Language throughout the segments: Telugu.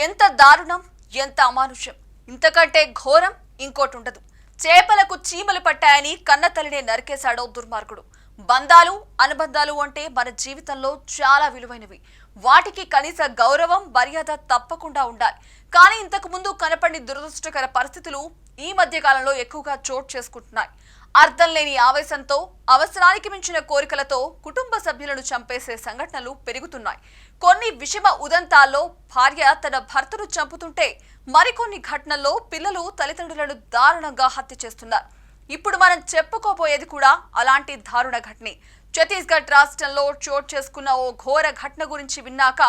ఎంత దారుణం, ఎంత అమానుషం! ఇంతకంటే ఘోరం ఇంకోటి ఉండదు. చేపలకు చీమలు పట్టాయని కన్నతల్లినే నరికేశాడో దుర్మార్గుడు. బంధాలు, అనుబంధాలు అంటే మన జీవితంలో చాలా విలువైనవి. వాటికి కనీస గౌరవం, మర్యాద తప్పకుండా ఉండాలి. కానీ ఇంతకు ముందు కనపడిన దురదృష్టకర పరిస్థితులు ఈ మధ్య కాలంలో ఎక్కువగా చోటు చేసుకుంటున్నాయి. అర్థం లేని ఆవేశంతో, అవసరానికి మించిన కోరికలతో కుటుంబ సభ్యులను చంపేసే సంఘటనలు పెరుగుతున్నాయి. కొన్ని విషమ ఉదంతాల్లో భార్య తన భర్తను చంపుతుంటే, మరికొన్ని ఘటనల్లో పిల్లలు తల్లిదండ్రులను దారుణంగా హత్య చేస్తున్నారు. ఇప్పుడు మనం చెప్పుకోబోయేది కూడా అలాంటి దారుణ ఘటనే. ఛత్తీస్గఢ్ రాష్ట్రంలో చోటు చేసుకున్న ఓ ఘోర ఘటన గురించి విన్నాక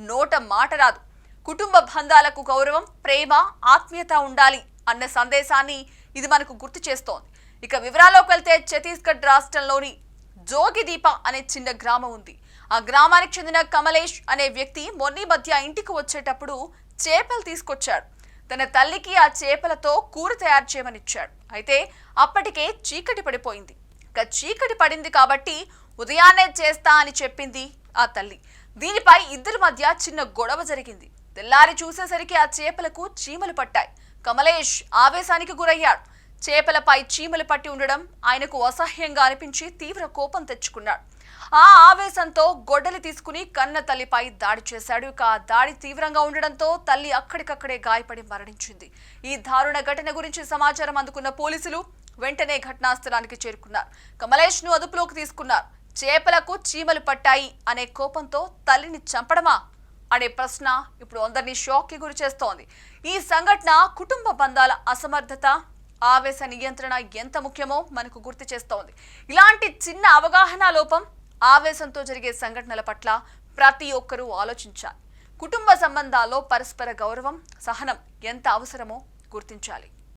నోట మాట రాదు. కుటుంబ బంధాలకు గౌరవం, ప్రేమ, ఆత్మీయత ఉండాలి అన్న సందేశాన్ని ఇది మనకు గుర్తు చేస్తోంది. ఇక వివరాల్లోకి వెళ్తే ఛత్తీస్గఢ్ రాష్ట్రంలోని జోగిదీప అనే చిన్న గ్రామం ఉంది. ఆ గ్రామానికి చెందిన కమలేష్ అనే వ్యక్తి మొన్న మధ్య ఇంటికి వచ్చేటప్పుడు చేపలు తీసుకొచ్చాడు. తన తల్లికి ఆ చేపలతో కూర తయారు చేయమని ఇచ్చాడు. అయితే అప్పటికే చీకటి పడిపోయింది. ఇక చీకటి పడింది కాబట్టి ఉదయాన్నే చేస్తా అని చెప్పింది ఆ తల్లి. దీనిపై ఇద్దరి మధ్య చిన్న గొడవ జరిగింది. తెల్లారి చూసేసరికి ఆ చేపలకు చీమలు పట్టాయి. కమలేష్ ఆవేశానికి గురయ్యాడు. చేపలపై చీమలు పట్టి ఉండడం ఆయనకు అసహ్యంగా అనిపించి తీవ్ర కోపం తెచ్చుకున్నాడు. ఆ ఆవేశంతో గొడ్డలి తీసుకుని కన్న తల్లిపై దాడి చేశాడు. ఇక ఆ దాడి తీవ్రంగా ఉండడంతో తల్లి అక్కడికక్కడే గాయపడి మరణించింది. ఈ దారుణ ఘటన గురించి సమాచారం అందుకున్న పోలీసులు వెంటనే ఘటనా స్థలానికి చేరుకున్నారు. కమలేష్ ను అదుపులోకి తీసుకున్నారు. చేపలకు చీమలు పట్టాయి అనే కోపంతో తల్లిని చంపడమా అనే ప్రశ్న ఇప్పుడు అందరినీ షాక్ కి గురి చేస్తోంది. ఈ సంఘటన కుటుంబ బంధాల అసమర్థత, ఆవేశ నియంత్రణ ఎంత ముఖ్యమో మనకు గుర్తు చేస్తోంది. ఇలాంటి చిన్న అవగాహన లోపం, ఆవేశంతో జరిగే సంఘటనల పట్ల ప్రతి ఒక్కరూ ఆలోచించాలి. కుటుంబ సంబంధాల్లో పరస్పర గౌరవం, సహనం ఎంత అవసరమో గుర్తించాలి.